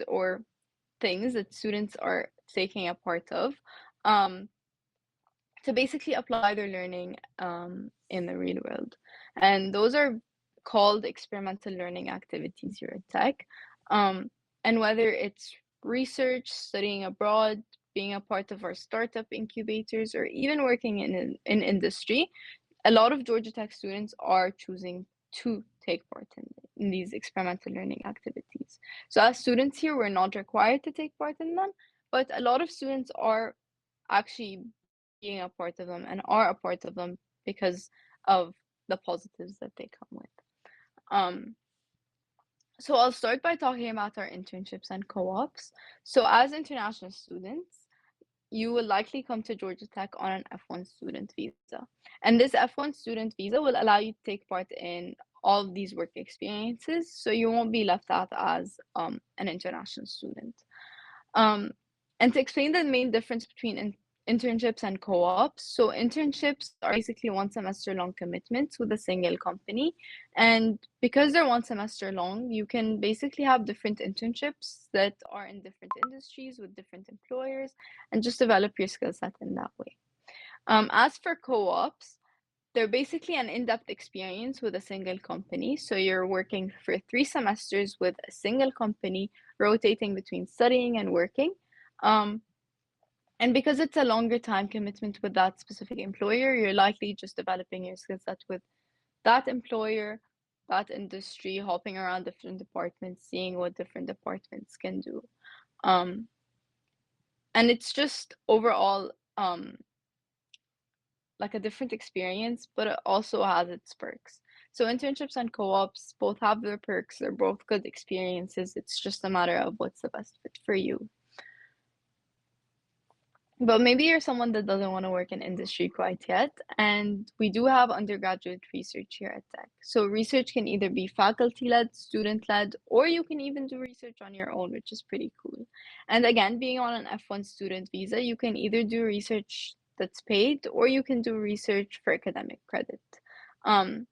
or things that students are taking a part of, um, to basically apply their learning in the real world. And those are called experimental learning activities here at Tech. Um, and whether it's research, studying abroad, being a part of our startup incubators, or even working in industry, a lot of Georgia Tech students are choosing to take part in these experimental learning activities. So as students here, we're not required to take part in them, but a lot of students are actually being a part of them and are a part of them because of the positives that they come with. Um, so I'll start by talking about our internships and co-ops. So as international students, you will likely come to Georgia Tech on an F1 student visa. And this F1 student visa will allow you to take part in all of these work experiences, so you won't be left out as an international student. Um, and to explain the main difference between internships and co-ops, so internships are basically 1 semester long commitments with a single company. And because they're 1 semester long, you can basically have different internships that are in different industries with different employers and just develop your skill set in that way. As for co-ops, they're basically an in-depth experience with a single company. So you're working for 3 semesters with a single company, rotating between studying and working. Um, and because it's a longer time commitment with that specific employer, you're likely just developing your skill set with that employer, that industry, hopping around different departments, seeing what different departments can do. Um, and it's just overall like a different experience, but it also has its perks. So internships and co-ops both have their perks. They're both good experiences. It's just a matter of what's the best fit for you. But maybe you're someone that doesn't want to work in industry quite yet, and we do have undergraduate research here at Tech. So research can either be faculty-led, student-led, or you can even do research on your own, which is pretty cool. And again, being on an F1 student visa, you can either do research that's paid, or you can do research for academic credit. Um,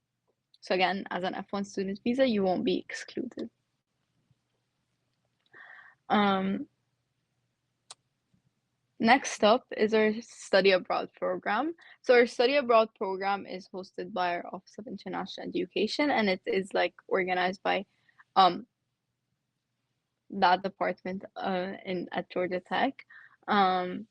so again, as an F1 student visa, you won't be excluded. Um, Next up is our study abroad program. So our study abroad program is hosted by our Office of International Education, and it is like organized by um that department in at Georgia Tech. Um,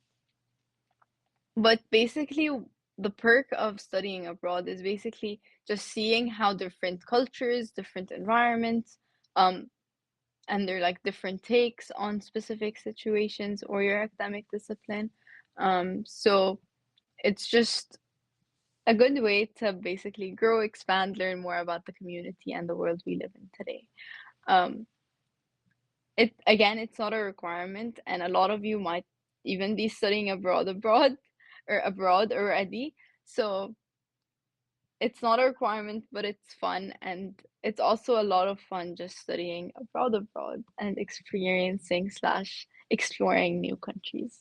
but basically the perk of studying abroad is basically just seeing how different cultures, different environments, um, and they're like different takes on specific situations or your academic discipline. So it's just a good way to basically grow, expand, learn more about the community and the world we live in today. Um, it again, it's not a requirement, and a lot of you might even be studying abroad already. So it's not a requirement, but it's fun, and it's also a lot of fun just studying abroad and experiencing slash exploring new countries.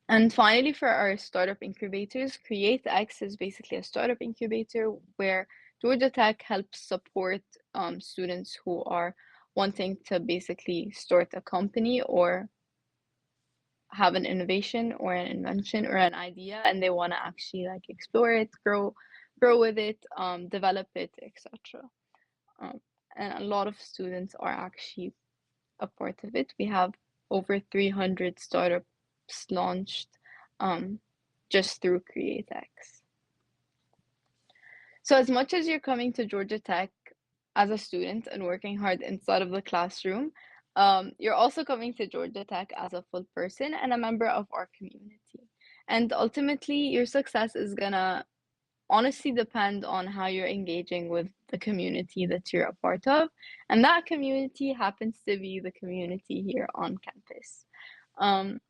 And finally, for our startup incubators, CreateX is basically a startup incubator where Georgia Tech helps support students who are wanting to basically start a company or have an innovation or an invention or an idea, and they want to actually like explore it, grow with it, develop it, etc. Um, and a lot of students are actually a part of it. We have over 300 startups launched um, just through CreateX. So as much as you're coming to Georgia Tech as a student and working hard inside of the classroom, you're also coming to Georgia Tech as a full person and a member of our community. And ultimately, your success is gonna honestly depend on how you're engaging with the community that you're a part of. And that community happens to be the community here on campus. Um,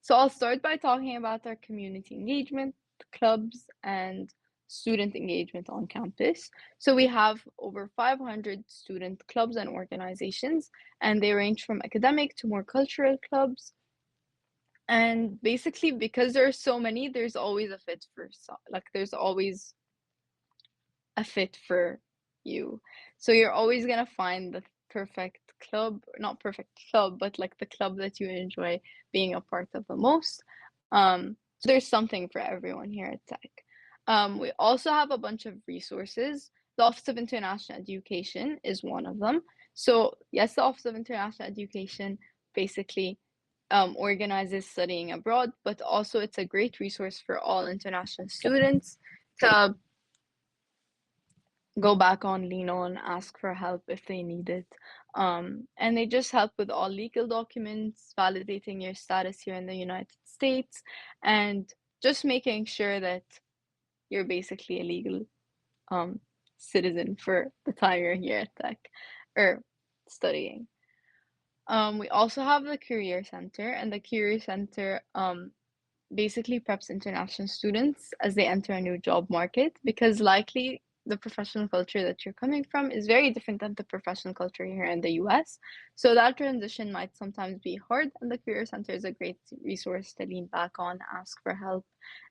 so I'll start by talking about our community engagement, clubs, and student engagement on campus. So we have over 500 student clubs and organizations, and they range from academic to more cultural clubs. And basically, because there are so many, there's always a fit for like there's always a fit for you. So you're always gonna find the perfect club, not perfect club, but like the club that you enjoy being a part of the most. So there's something for everyone here at Tech. We also have a bunch of resources. The Office of International Education is one of them. So yes, the Office of International Education basically organizes studying abroad, but also it's a great resource for all international students to go back on, lean on, ask for help if they need it. And they just help with all legal documents, validating your status here in the United States, and just making sure that you're basically a legal um, citizen for the time you're here at Tech or studying. We also have the Career Center, and the Career Center basically preps international students as they enter a new job market because likely the professional culture that you're coming from is very different than the professional culture here in the US. So that transition might sometimes be hard, and the Career Center is a great resource to lean back on, ask for help,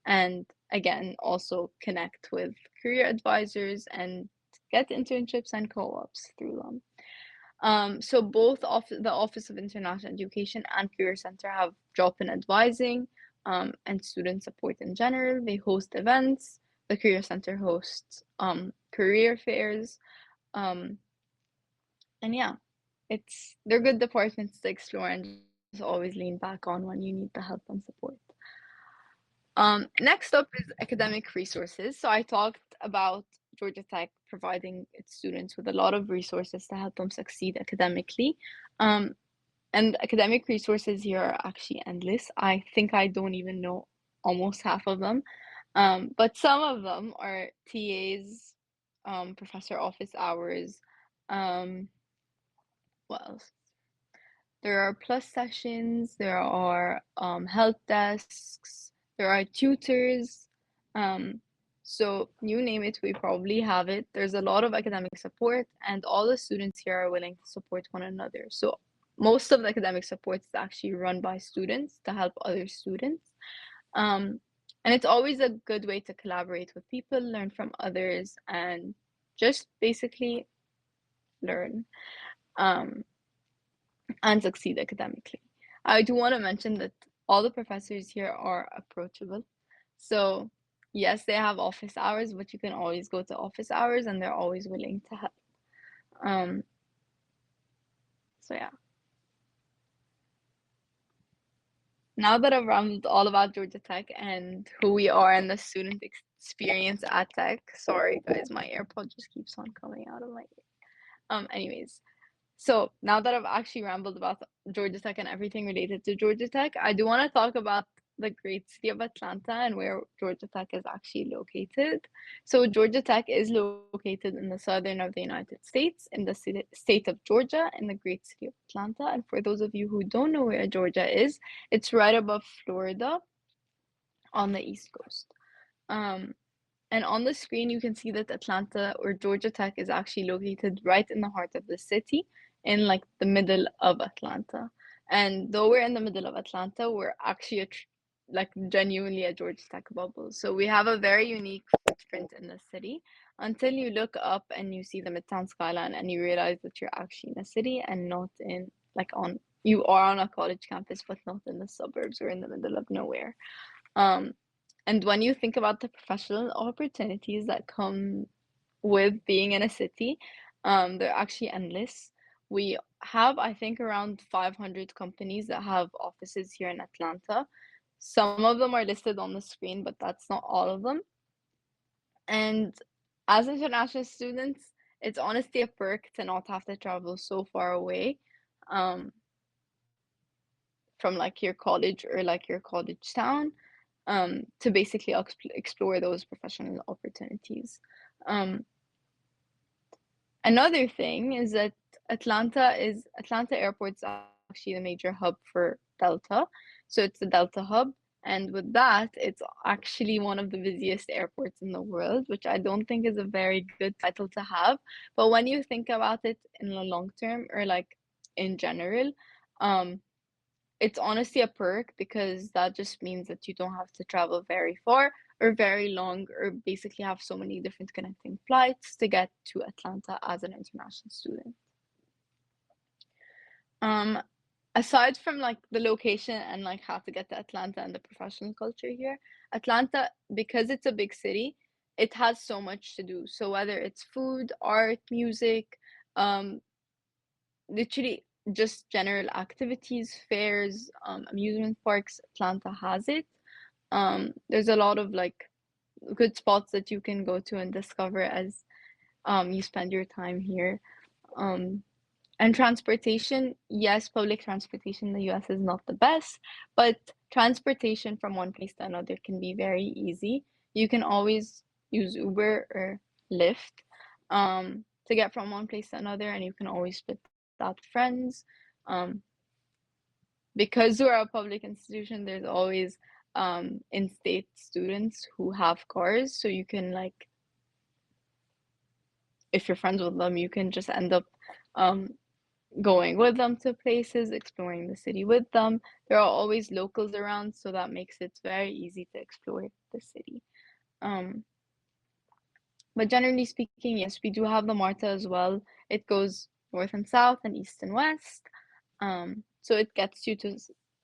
and again, also connect with career advisors and get internships and co-ops through them. So both the Office of International Education and Career Center have drop-in advising and student support in general. They host events. The Career Center hosts career fairs. Um, and yeah, they're good departments to explore and just always lean back on when you need the help and support. Next up is academic resources. So I talked about Georgia Tech providing its students with a lot of resources to help them succeed academically. Um, and academic resources here are actually endless. I think I don't even know almost half of them. But some of them are TAs, professor office hours. Um, what else? There are plus sessions, there are help desks, there are tutors. Um, so you name it, we probably have it. There's a lot of academic support, and all the students here are willing to support one another. So most of the academic support is actually run by students to help other students. Um, and it's always a good way to collaborate with people, learn from others, and just basically learn. Um, and succeed academically. I do want to mention that all the professors here are approachable. So, yes, they have office hours, but you can always go to office hours and they're always willing to help. Um, so yeah. Now that I've rambled all about Georgia Tech and who we are and the student experience at Tech, sorry guys, my AirPod just keeps on coming out of my ear. Anyways, so now that I've actually rambled about Georgia Tech and everything related to Georgia Tech, I do want to talk about the great city of Atlanta and where Georgia Tech is actually located. So Georgia Tech is located in the southern of the United States, in the state of Georgia, in the great city of Atlanta. And for those of you who don't know where Georgia is, it's right above Florida on the East Coast. Um, and on the screen, you can see that Atlanta or Georgia Tech is actually located right in the heart of the city, in like the middle of Atlanta. And though we're in the middle of Atlanta, we're actually like genuinely a Georgia Tech bubble. So we have a very unique footprint in the city until you look up and you see the Midtown skyline and you realize that you're actually in a city and not in like on you are on a college campus, but not in the suburbs or in the middle of nowhere. Um, and when you think about the professional opportunities that come with being in a city, they're actually endless. We have, I think, around 500 companies that have offices here in Atlanta. Some of them are listed on the screen, but that's not all of them. And as international students, it's honestly a perk to not have to travel so far away um, from like your college or like your college town to basically explore those professional opportunities. Um, Another thing is that Atlanta Airport's actually the major hub for Delta. So it's the Delta hub. And with that, it's actually one of the busiest airports in the world, which I don't think is a very good title to have. But when you think about it in the long term or like in general, um, it's honestly a perk because that just means that you don't have to travel very far or very long or basically have so many different connecting flights to get to Atlanta as an international student. Um, Aside from like the location and like how to get to Atlanta and the professional culture here, Atlanta, because it's a big city, it has so much to do. So whether it's food, art, music, um, literally just general activities, fairs, amusement parks, Atlanta has it. There's a lot of like good spots that you can go to and discover as you spend your time here. Um, and transportation, yes, public transportation in the US is not the best, but transportation from one place to another can be very easy. You can always use Uber or Lyft to get from one place to another, and you can always split that with friends. Um, because we're a public institution, there's always in-state students who have cars, so you can like, if you're friends with them, you can just end up um, going with them to places, exploring the city with them. There are always locals around, so that makes it very easy to explore the city. Um, but generally speaking, yes, we do have the MARTA as well. It goes north and south and east and west. So it gets you to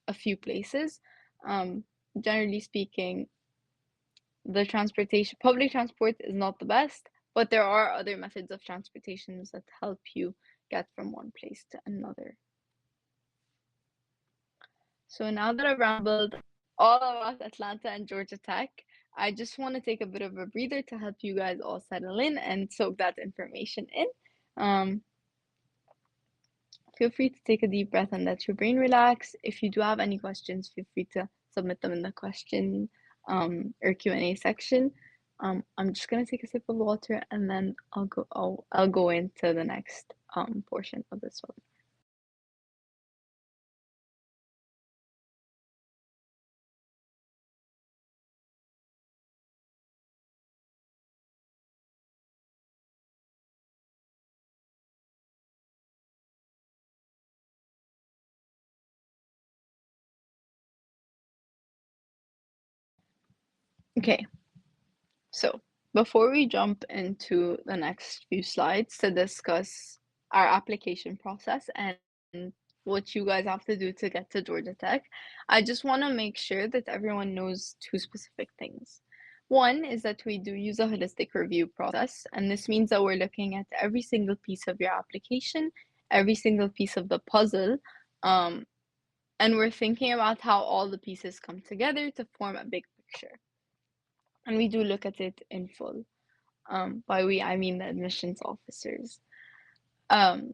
a few places. Um, Generally speaking, the transportation, public transport is not the best, but there are other methods of transportations that help you get from one place to another. So now that I've rambled all about Atlanta and Georgia Tech, I just want to take a bit of a breather to help you guys all settle in and soak that information in. Um, Feel free to take a deep breath and let your brain relax. If you do have any questions, feel free to submit them in the question or Q&A section. I'm just gonna take a sip of water and then I'll go into the next portion of this one. Okay, so before we jump into the next few slides to discuss our application process and what you guys have to do to get to Georgia Tech, I just want to make sure that everyone knows two specific things. One is that we do use a holistic review process, and this means that we're looking at every single piece of your application, every single piece of the puzzle, um, and we're thinking about how all the pieces come together to form a big picture. And we do look at it in full. By we, I mean the admissions officers. Um,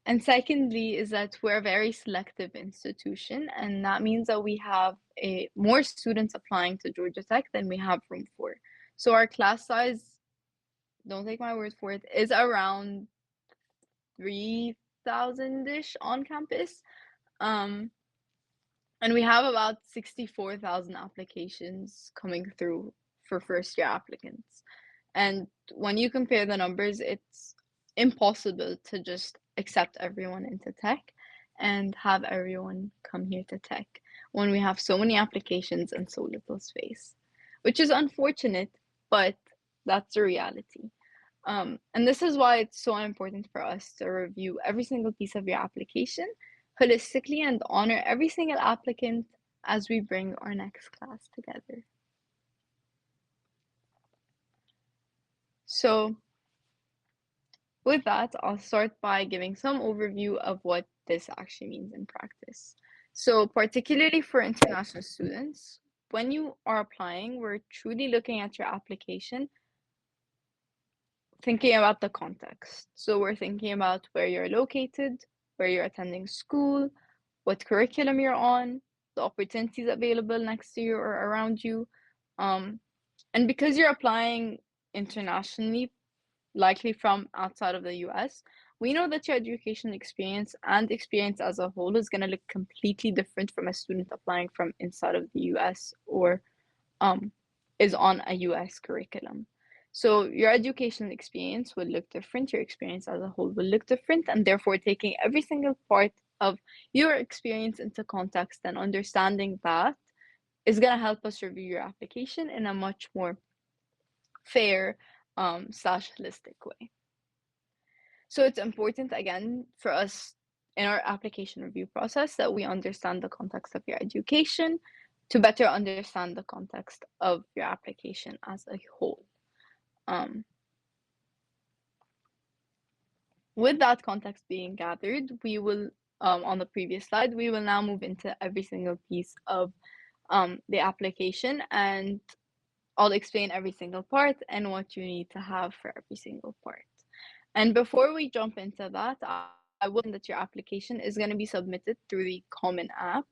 and secondly, is that we're a very selective institution, and that means that we have more students applying to Georgia Tech than we have room for. So our class size, don't take my word for it, is around 3,000-ish on campus. Um, and we have about 64,000 applications coming through for first year applicants. And when you compare the numbers, it's impossible to just accept everyone into tech and have everyone come here to tech when we have so many applications and so little space, which is unfortunate, but that's the reality. And this is why it's so important for us to review every single piece of your application holistically and honor every single applicant as we bring our next class together. So with that, I'll start by giving some overview of what this actually means in practice. So particularly for international students, when you are applying, we're truly looking at your application, thinking about the context. So we're thinking about where you're located, where you're attending school, what curriculum you're on, the opportunities available next to you or around you. Um, and because you're applying internationally, likely from outside of the US, we know that your education experience and experience as a whole is going to look completely different from a student applying from inside of the US or um, is on a US curriculum. So your educational experience will look different, your experience as a whole will look different, and therefore taking every single part of your experience into context and understanding that is going to help us review your application in a much more fair slash holistic way. So it's important again for us in our application review process that we understand the context of your education to better understand the context of your application as a whole. Um, with that context being gathered, we will, on the previous slide, we will now move into every single piece of the application, and I'll explain every single part and what you need to have for every single part. And before we jump into that, I will mention that your application is going to be submitted through the Common App.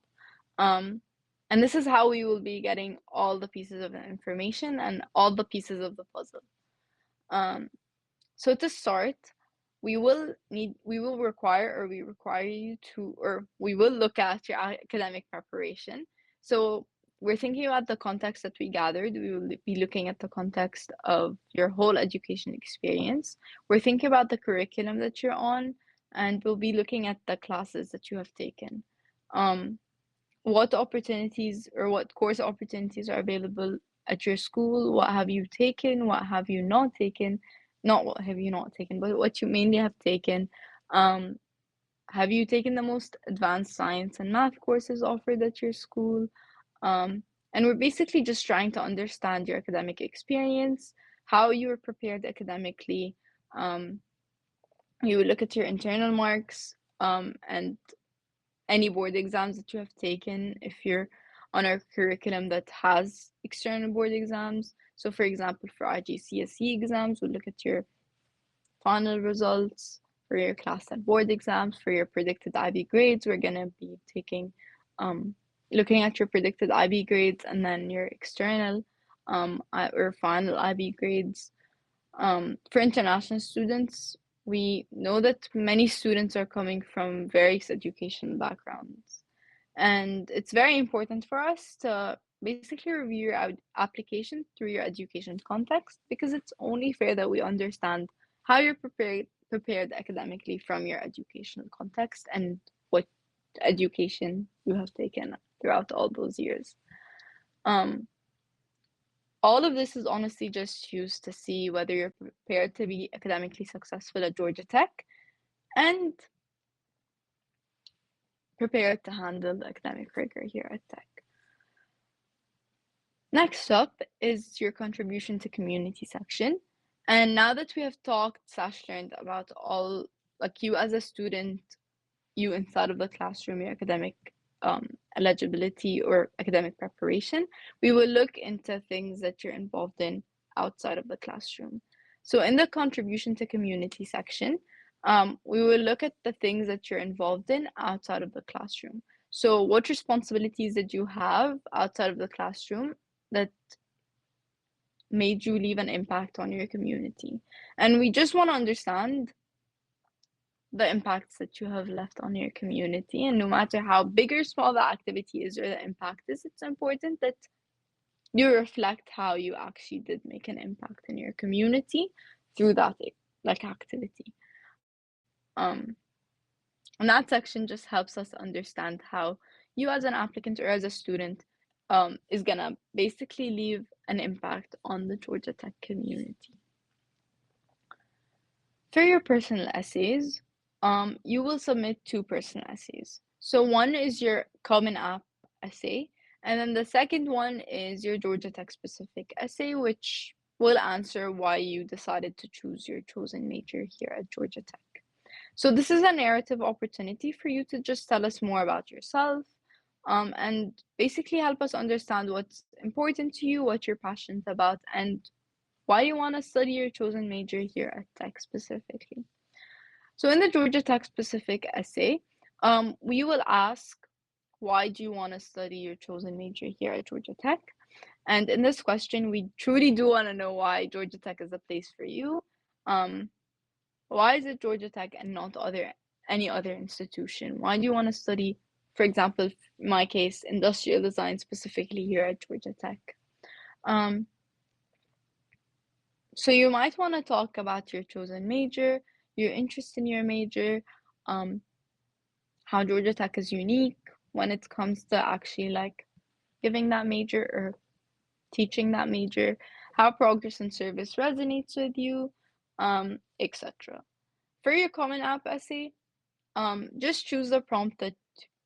And this is how we will be getting all the pieces of information and all the pieces of the puzzle. So to start, we will require you to, or we will look at your academic preparation. So we're thinking about the context that we gathered. We will be looking at the context of your whole education experience. We're thinking about the curriculum that you're on, and we'll be looking at the classes that you have taken. What opportunities or what course opportunities are available at your school? What have you taken? What have you not taken? Not what have you not taken, but what you mainly have taken. Have you taken the most advanced science and math courses offered at your school? And we're basically just trying to understand your academic experience, how you were prepared academically. You would look at your internal marks, and any board exams that you have taken if you're on our curriculum that has external board exams. So for example, for IGCSE exams, we'll look at your final results. For your class and board exams, for your predicted IB grades, we're going to be taking looking at your predicted IB grades and then your external or final IB grades. For international students, we know that many students are coming from various educational backgrounds, and it's very important for us to basically review your application through your education context, because it's only fair that we understand how you're prepared academically from your educational context and what education you have taken throughout all those years. All of this is honestly just used to see whether you're prepared to be academically successful at Georgia Tech and prepared to handle the academic rigor here at Tech. Next up is your contribution to community section. And now that we have talked/learned about all, like you as a student, you inside of the classroom, your academic eligibility or academic preparation, we will look into things that you're involved in outside of the classroom. So in the contribution to community section, we will look at the things that you're involved in outside of the classroom. So what responsibilities did you have outside of the classroom that made you leave an impact on your community? And we just want to understand the impacts that you have left on your community. And no matter how big or small the activity is or the impact is, it's important that you reflect how you actually did make an impact in your community through that activity. And that section just helps us understand how you as an applicant or as a student is gonna basically leave an impact on the Georgia Tech community. For your personal essays, you will submit 2 personal essays. So one is your Common App essay, and then the second one is your Georgia Tech specific essay, which will answer why you decided to choose your chosen major here at Georgia Tech. So this is a narrative opportunity for you to just tell us more about yourself, and basically help us understand what's important to you, what you're passionate about, and why you want to study your chosen major here at Tech specifically. So in the Georgia Tech specific essay, we will ask, why do you want to study your chosen major here at Georgia Tech? And in this question, we truly do want to know why Georgia Tech is a place for you. Why is it Georgia Tech and not any other institution? Why do you want to study, for example, in my case, industrial design specifically here at Georgia Tech? So you might want to talk about your chosen major, your interest in your major, how Georgia Tech is unique when it comes to actually giving that major or teaching that major, how progress and service resonates with you, etc. For your Common App essay, just choose the prompt that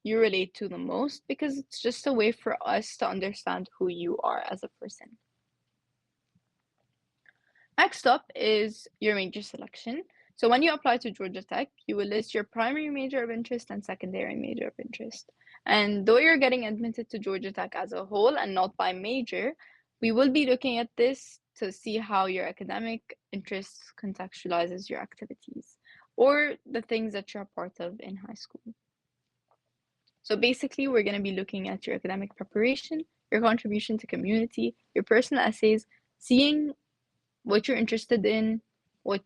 you relate to the most because it's just a way for us to understand who you are as a person. Next up is your major selection. So when you apply to Georgia Tech, you will list your primary major of interest and secondary major of interest. And though you're getting admitted to Georgia Tech as a whole and not by major, we will be looking at this to see how your academic interests contextualizes your activities or the things that you're a part of in high school. So basically, we're going to be looking at your academic preparation, your contribution to community, your personal essays, seeing what you're interested in, what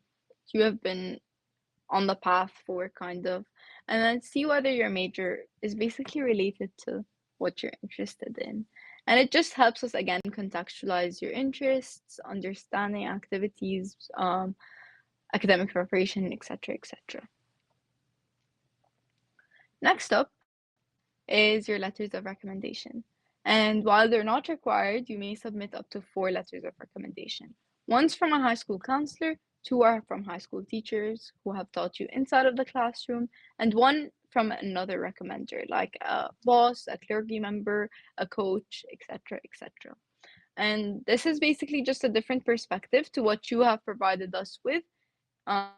you have been on the path for, kind of, and then see whether your major is basically related to what you're interested in. And it just helps us again contextualize your interests, understanding activities, academic preparation, etc., etc. Next up is your letters of recommendation. And while they're not required, you may submit up to 4 letters of recommendation. One's from a high school counselor, 2 are from high school teachers who have taught you inside of the classroom, and 1 from another recommender, like a boss, a clergy member, a coach, etc., etc. And this is basically just a different perspective to what you have provided us with um,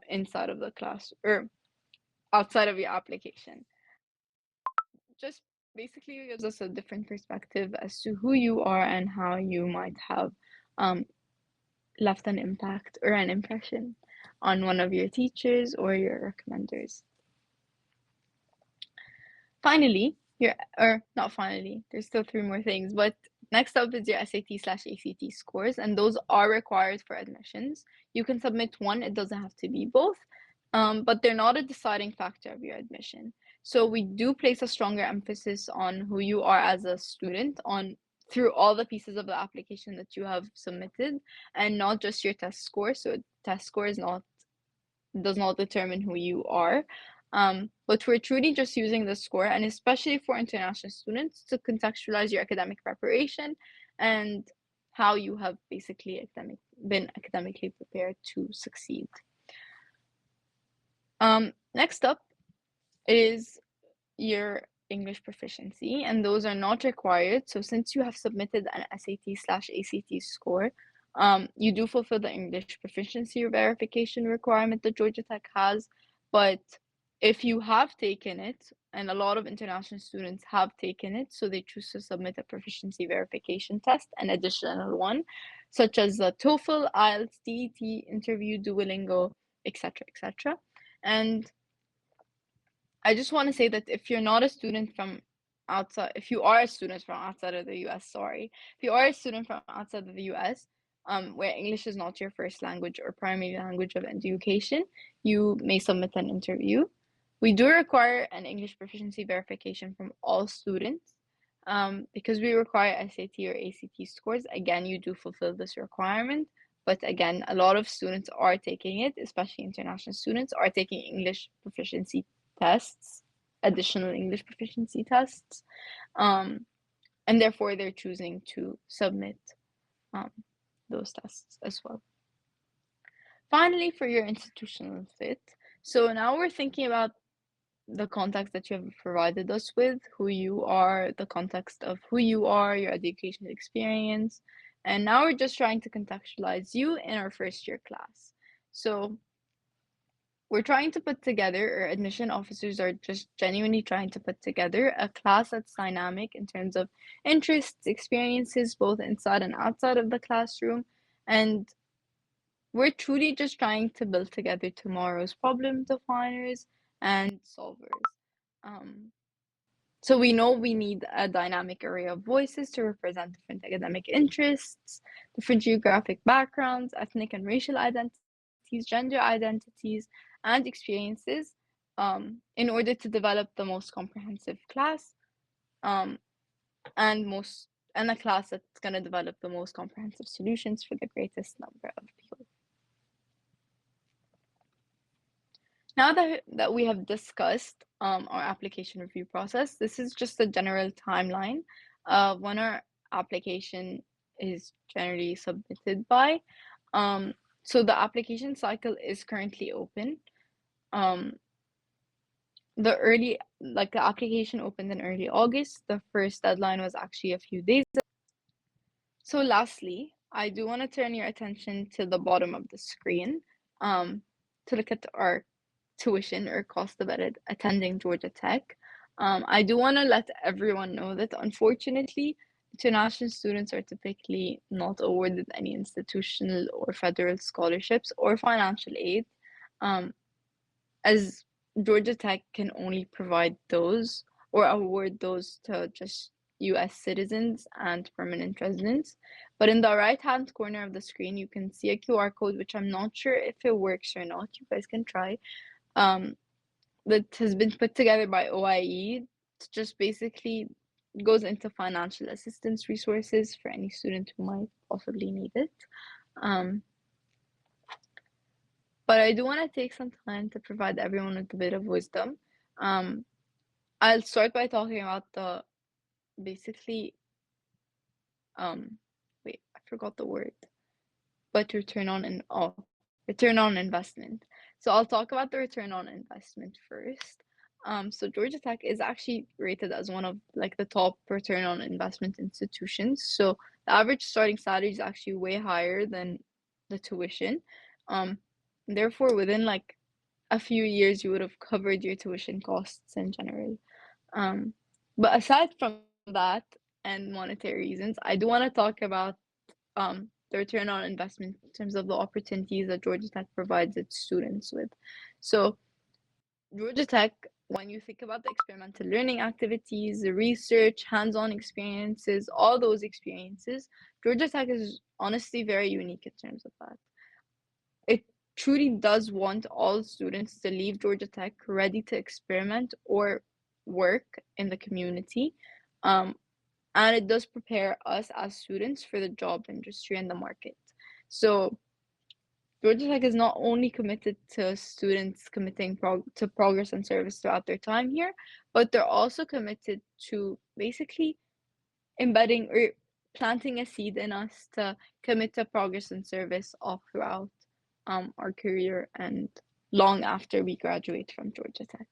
inside of the class or outside of your application. Just basically gives us a different perspective as to who you are and how you might have um, left an impact or an impression on one of your teachers or your recommenders. Finally, not finally, there's still 3 more things, but next up is your SAT/ACT scores, and those are required for admissions. You can submit one, it doesn't have to be both, but they're not a deciding factor of your admission. So we do place a stronger emphasis on who you are as a student on through all the pieces of the application that you have submitted and not just your test score. So test score does not determine who you are. But we're truly just using the score, and especially for international students, to contextualize your academic preparation and how you have basically been academically prepared to succeed. Next up is your English proficiency, and those are not required. So since you have submitted an SAT/ACT score, you do fulfill the English proficiency verification requirement that Georgia Tech has. But if you have taken it, and a lot of international students have taken it, so they choose to submit a proficiency verification test, an additional one, such as the TOEFL, IELTS, DET, interview, Duolingo, etc., etc. And I just want to say that if you're not a student from outside, if you are a student from outside of the US, sorry, if you are a student from outside of the US, where English is not your first language or primary language of education, you may submit an interview. We do require an English proficiency verification from all students because we require SAT or ACT scores. Again, you do fulfill this requirement. But again, a lot of students are taking it, especially international students, are taking English proficiency tests, additional English proficiency tests, and therefore they're choosing to submit um, those tests as well. Finally, for your institutional fit, so now we're thinking about the context that you have provided us with, who you are, the context of who you are, your educational experience, and now we're just trying to contextualize you in our first year class. So we're trying to put together, or admission officers are just genuinely trying to put together a class that's dynamic in terms of interests, experiences, both inside and outside of the classroom. And we're truly just trying to build together tomorrow's problem definers and solvers. Um, so we know we need a dynamic array of voices to represent different academic interests, different geographic backgrounds, ethnic and racial identities, gender identities, and experiences in order to develop the most comprehensive class um, and a class that's going to develop the most comprehensive solutions for the greatest number of people. Now that we have discussed our application review process, this is just a general timeline of when our application is generally submitted by. So the application cycle is currently open. Um, the application opened in early August. The first deadline was actually a few days. So lastly, I do want to turn your attention to the bottom of the screen to look at our tuition or cost of attending Georgia Tech. I do want to let everyone know that unfortunately, international students are typically not awarded any institutional or federal scholarships or financial aid, um, as Georgia Tech can only provide those or award those to just US citizens and permanent residents. But in the right-hand corner of the screen, you can see a QR code, which I'm not sure if it works or not. You guys can try. That has been put together by OIE. It just basically goes into financial assistance resources for any student who might possibly need it. Um, but I do want to take some time to provide everyone with a bit of wisdom. Um, I'll start by talking about the basically wait, I forgot the word, but return on investment. So I'll talk about the return on investment first. So Georgia Tech is actually rated as one of like the top return on investment institutions. So the average starting salary is actually way higher than the tuition. Um, Therefore, within like a few years, you would have covered your tuition costs in general. Um, but aside from that and monetary reasons, I do want to talk about the return on investment in terms of the opportunities that Georgia Tech provides its students with. So, Georgia Tech, when you think about the experimental learning activities, the research, hands on experiences, all those experiences, Georgia Tech is honestly very unique in terms of that. It truly does want all students to leave Georgia Tech ready to experiment or work in the community. Um, and it does prepare us as students for the job industry and the market. So Georgia Tech is not only committed to students committing to progress and service throughout their time here, but they're also committed to basically embedding or planting a seed in us to commit to progress and service all throughout our career and long after we graduate from Georgia Tech.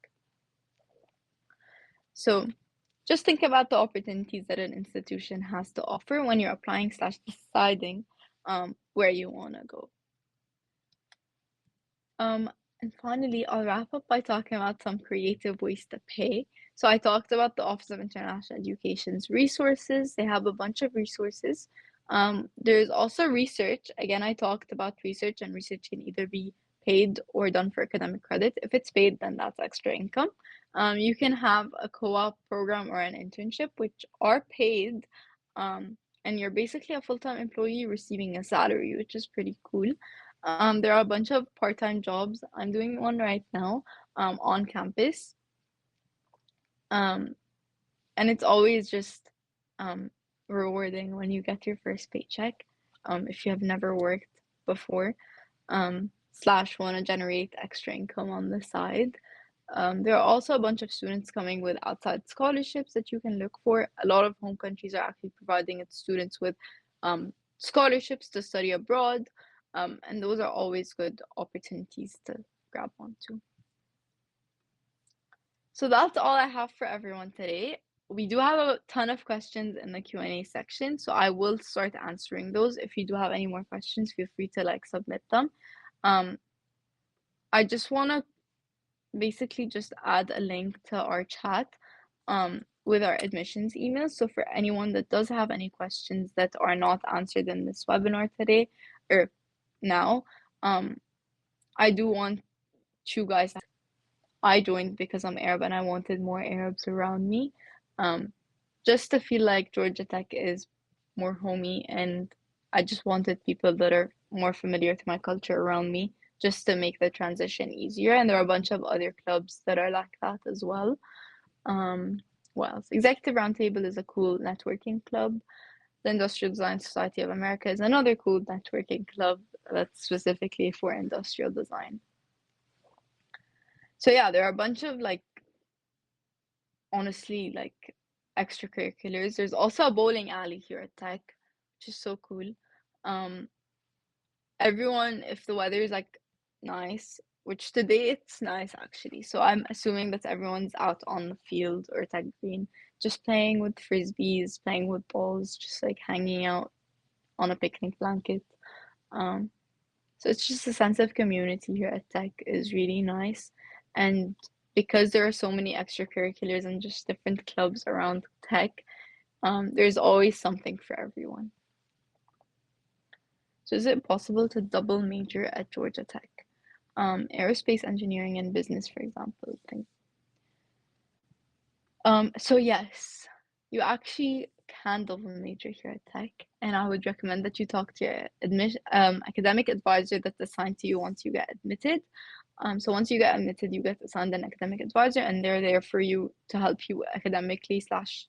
So just think about the opportunities that an institution has to offer when you're applying / deciding where you want to go. And finally, I'll wrap up by talking about some creative ways to pay. So I talked about the Office of International Education's resources. They have a bunch of resources. There's also research. Again, I talked about research, and research can either be paid or done for academic credit. If it's paid, then that's extra income. You can have a co-op program or an internship, which are paid, and you're basically a full-time employee receiving a salary, which is pretty cool. There are a bunch of part-time jobs. I'm doing one right now, on campus. Um, and it's always just rewarding when you get your first paycheck, if you have never worked before, / want to generate extra income on the side. There are also a bunch of students coming with outside scholarships that you can look for. A lot of home countries are actually providing its students with scholarships to study abroad, and those are always good opportunities to grab onto. So that's all I have for everyone today. We do have a ton of questions in the Q&A section, so I will start answering those. If you do have any more questions, feel free to like submit them. I just want to basically just add a link to our chat with our admissions email. So for anyone that does have any questions that are not answered in this webinar today or now, I do want you guys. I joined because I'm Arab and I wanted more Arabs around me, just to feel like Georgia Tech is more homey, and I just wanted people that are more familiar to my culture around me, just to make the transition easier. And there are a bunch of other clubs that are like that as well. What else? Executive Roundtable is a cool networking club. The Industrial Design Society of America is another cool networking club that's specifically for industrial design. So yeah, there are a bunch of like, honestly, like extracurriculars. There's also a bowling alley here at Tech, which is so cool. Everyone, if the weather is like nice, which today it's nice actually. So I'm assuming that everyone's out on the field or tech green, just playing with frisbees, playing with balls, just like hanging out on a picnic blanket. Um, so it's just a sense of community here at Tech is really nice. And because there are so many extracurriculars and just different clubs around Tech, there's always something for everyone. So is it possible to double major at Georgia Tech? Aerospace engineering and business, for example. So yes, you actually can double major here at Tech, and I would recommend that you talk to your academic advisor that's assigned to you once you get admitted. So once you get admitted, you get assigned an academic advisor, and they're there for you to help you academically slash